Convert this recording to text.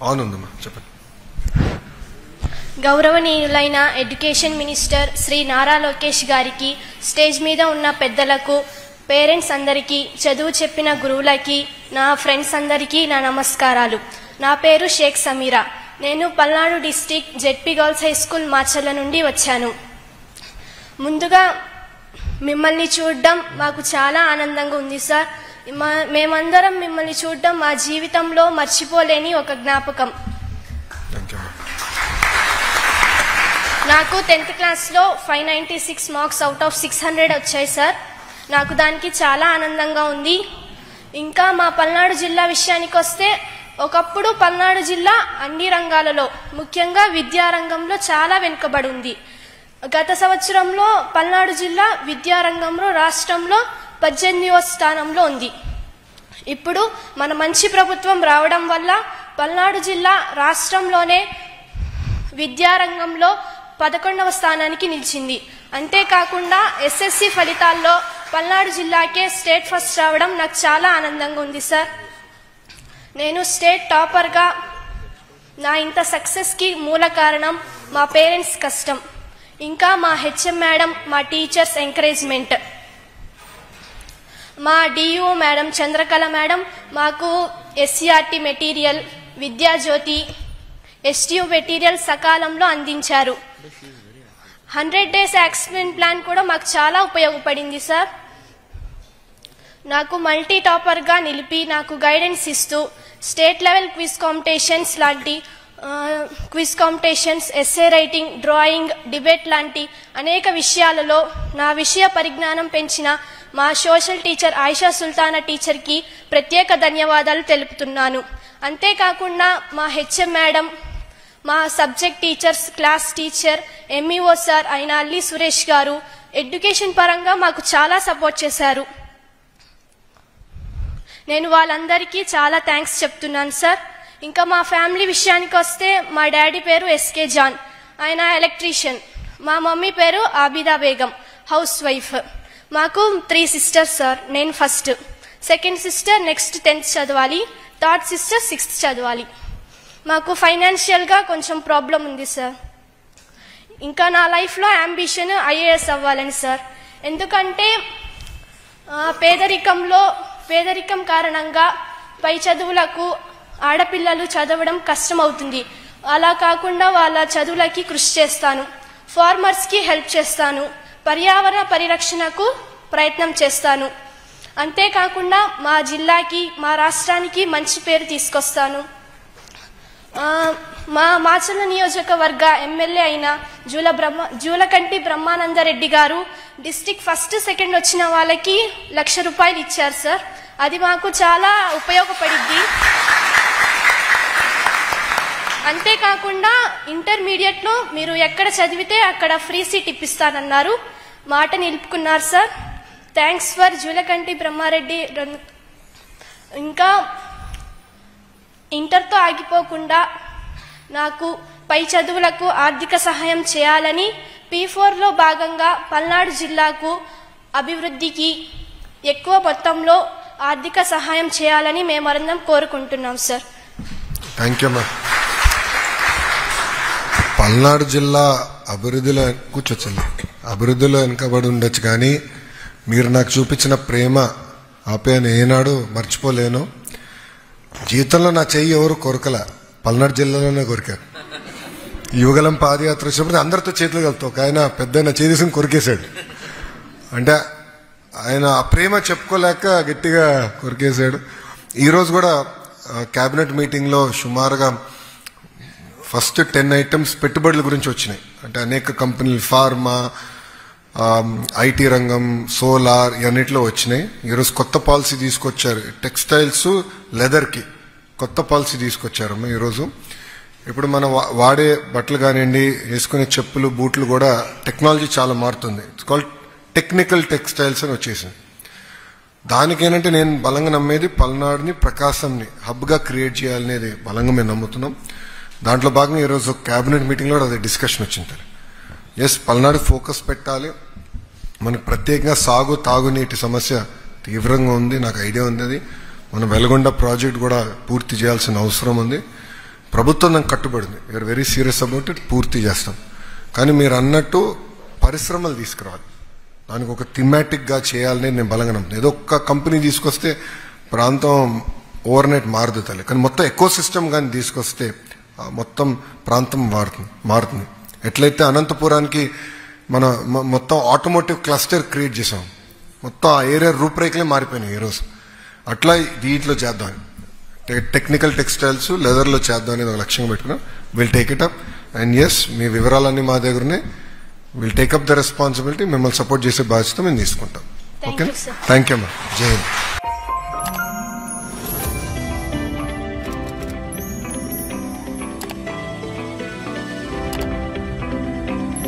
అవునుందమ్మా, చెప్పండి. గౌరవనీయులైన education minister Shri Nara Lokesh గారికి, స్టేజ్ మీద ఉన్న పెద్దలకు, పేరెంట్స్ అందరికీ, చదువు చెప్పిన గురువులకి, నా ఫ్రెండ్స్ అందరికీ నా నమస్కారాలు. నా పేరు షేక్ సమీరా. నేను Palnadu district ZP girls high school Macherla నుండి వచ్చాను. ముందుగా మిమ్మల్ని చూడడం మాకు చాలా ఆనందంగా ఉంది సార్. మేమందరం మిమ్మల్ని చూడడం మా జీవితంలో మర్చిపోలేని ఒక జ్ఞాపకం. నాకు 10th క్లాస్లో 596 మార్క్స్ అవుట్ ఆఫ్ 600 వచ్చాయి సార్. నాకు దానికి చాలా ఆనందంగా ఉంది. ఇంకా మా పల్నాడు జిల్లా విషయానికి వస్తే, ఒకప్పుడు పల్నాడు జిల్లా అన్ని రంగాలలో, ముఖ్యంగా విద్యారంగంలో చాలా వెనుకబడి ఉంది. గత సంవత్సరంలో పల్నాడు జిల్లా విద్యారంగంలో రాష్ట్రంలో 18వ స్థానంలో ఉంది. ఇప్పుడు మన మంచి ప్రభుత్వం రావడం వల్ల పల్నాడు జిల్లా రాష్ట్రంలోనే విద్యారంగంలో 11వ స్థానానికి నిలిచింది. అంతేకాకుండా ఎస్ఎస్సి ఫలితాల్లో పల్నాడు జిల్లాకే స్టేట్ ఫస్ట్ రావడం నాకు చాలా ఆనందంగా ఉంది సార్. నేను స్టేట్ టాపర్గా నా ఇంత సక్సెస్కి మూల కారణం మా పేరెంట్స్ కష్టం, ఇంకా మా హెచ్ఎం మేడం, మా టీచర్స్ ఎంకరేజ్మెంట్. మా డియూ మేడం చంద్రకళ మేడం మాకు SCERT material, Vidyajyothi, STU material సకాలంలో అందించారు. 100 days యాక్షన్ ప్లాన్ కూడా మాకు చాలా ఉపయోగపడింది సార్. నాకు మల్టీ టాపర్గా నిలిపి నాకు గైడెన్స్ ఇస్తూ స్టేట్ లెవెల్ క్విజ్ కాంపిటీషన్స్ లాంటి quiz competitions, essay writing, drawing, debate లాంటి అనేక విషయాలలో నా విషయ పరిజ్ఞానం పెంచిన మా సోషల్ టీచర్ ఆయిషా సుల్తానా టీచర్కి ప్రత్యేక ధన్యవాదాలు తెలుపుతున్నాను. అంతేకాకుండా మా హెచ్ఎం మేడం, మా subject teachers, class teacher, MEO sir అయిన అల్లి సురేష్ గారు ఎడ్యుకేషన్ పరంగా మాకు చాలా సపోర్ట్ చేశారు. నేను వాళ్ళందరికీ చాలా థ్యాంక్స్ చెప్తున్నాను సార్. ఇంకా మా ఫ్యామిలీ విషయానికి వస్తే, మా డాడీ పేరు ఎస్కే జాన్, ఆయన ఎలక్ట్రీషియన్. మా మమ్మీ పేరు ఆబిదా బేగం, హౌస్ వైఫ్. మాకు 3 sisters సార్. నేను first. Second sister next 10th చదవాలి, థర్డ్ సిస్టర్ 6th చదవాలి. మాకు ఫైనాన్షియల్గా కొంచెం ప్రాబ్లం ఉంది సార్. ఇంకా నా లైఫ్లో అంబిషన్ ఐఏఎస్ అవ్వాలని సార్. ఎందుకంటే పేదరికం కారణంగా పై చదువులకు ఆడపిల్లలు చదవడం కష్టమవుతుంది. అలా కాకుండా వాళ్ళ చదువులకి కృషి చేస్తాను, ఫార్మర్స్కి హెల్ప్ చేస్తాను, పర్యావరణ పరిరక్షణకు ప్రయత్నం చేస్తాను. అంతేకాకుండా మా జిల్లాకి, మా రాష్ట్రానికి మంచి పేరు తీసుకొస్తాను. మా మాచర్ల నియోజకవర్గ ఎమ్మెల్యే అయిన జూలకంటి బ్రహ్మానందరెడ్డి గారు డిస్టిక్ ఫస్ట్, సెకండ్ వచ్చిన వాళ్ళకి 1,00,000 రూపాయలు ఇచ్చారు సార్. అది మాకు చాలా ఉపయోగపడింది. అంతేకాకుండా ఇంటర్మీడియట్లో మీరు ఎక్కడ చదివితే అక్కడ ఫ్రీ సీట్ ఇప్పిస్తానన్నారు, మాట నిలుపుకున్నారు sir. Thanks for Julakanti Brahma Reddy. ఇంకా ఇంటర్తో ఆగిపోకుండా నాకు పై చదువులకు ఆర్థిక సహాయం చేయాలని P4లో భాగంగా పల్నాడు జిల్లాకు అభివృద్ధికి ఎక్కువ మొత్తంలో ఆర్థిక సహాయం చేయాలని మేమందరం కోరుకుంటున్నాం సార్. థ్యాంక్ యూ అమ్మా. పల్నాడు జిల్లా అభివృద్ధిలో అభివృద్ధిలో వెనుకబడి ఉండొచ్చు, కానీ మీరు నాకు చూపించిన ప్రేమ, ఆప్యాయన ఏనాడు మర్చిపోలేను. జీవితంలో నా చెయ్యి ఎవరు కొరకల, పల్నాడు జిల్లాలోనే కొరికారు. యువగలం పాదయాత్ర వచ్చినప్పుడు అందరితో చేతులు కలుపుతాం, ఒక ఆయన పెద్ద చేయి తీసుకుని కొరికేశాడు. అంటే ఆయన ఆ ప్రేమ చెప్పుకోలేక గట్టిగా కొరికేశాడు. ఈరోజు కూడా క్యాబినెట్ మీటింగ్లో సుమారుగా ఫస్ట్ 10 items పెట్టుబడుల గురించి వచ్చినాయి. అంటే అనేక కంపెనీలు, ఫార్మా, ఐటీ రంగం, సోలార్, ఇవన్నిటిలో వచ్చినాయి. ఈరోజు కొత్త పాలసీ తీసుకొచ్చారు, టెక్స్టైల్స్, లెదర్కి కొత్త పాలసీ తీసుకొచ్చారమ్మా ఈరోజు. ఇప్పుడు మనం వాడే బట్టలు కానివ్వండి, వేసుకునే చెప్పులు, బూట్లు కూడా టెక్నాలజీ చాలా మారుతుంది. ఇట్స్ కాల్డ్ టెక్నికల్ టెక్స్టైల్స్ అని వచ్చేసింది. దానికేనంటే నేను బలంగా నమ్మేది పల్నాడుని, ప్రకాశంని హబ్గా క్రియేట్ చేయాలనేది బలంగా మేము నమ్ముతున్నాం. దాంట్లో భాగంగా ఈరోజు క్యాబినెట్ మీటింగ్లో అది డిస్కషన్ వచ్చింది. ఎస్, పల్నాడు ఫోకస్ పెట్టాలి. మనకు ప్రత్యేకంగా తాగునీటి సమస్య తీవ్రంగా ఉంది, నాకు ఐడియా ఉంది. అది మన వెలగొండ ప్రాజెక్ట్ కూడా పూర్తి చేయాల్సిన అవసరం ఉంది. ప్రభుత్వం దానికి కట్టుబడింది. We're very serious about it. పూర్తి చేస్తాం. కానీ మీరు అన్నట్టు పరిశ్రమలు తీసుకురావాలి. దానికి ఒక థిమాటిక్గా చేయాలని నేను బలంగా నమ్ముతాను. ఏదో ఒక్క కంపెనీ తీసుకొస్తే ప్రాంతం ఓవర్ నైట్ మారదు తల్లి. కానీ మొత్తం ఎకో సిస్టమ్ కానీ తీసుకొస్తే మొత్తం ప్రాంతం మారుతుంది. ఎట్లయితే అనంతపురానికి మన మొత్తం ఆటోమోటివ్ క్లస్టర్ క్రియేట్ చేసాం, మొత్తం ఆ ఏరియా రూపురేఖలే మారిపోయినాయి ఈరోజు. అట్లా దీంట్లో చేద్దాం, టెక్నికల్ టెక్స్టైల్స్ లెదర్లో చేద్దాం అనేది ఒక లక్ష్యంగా పెట్టుకున్నాం. Will take it up. And yes, మీ వివరాలన్నీ మా దగ్గరనే. Will take up the responsibility. మిమ్మల్ని సపోర్ట్ చేసే బాధ్యత మేము తీసుకుంటాం. ఓకే, థ్యాంక్ యూ అమ్మా. జై హింద్.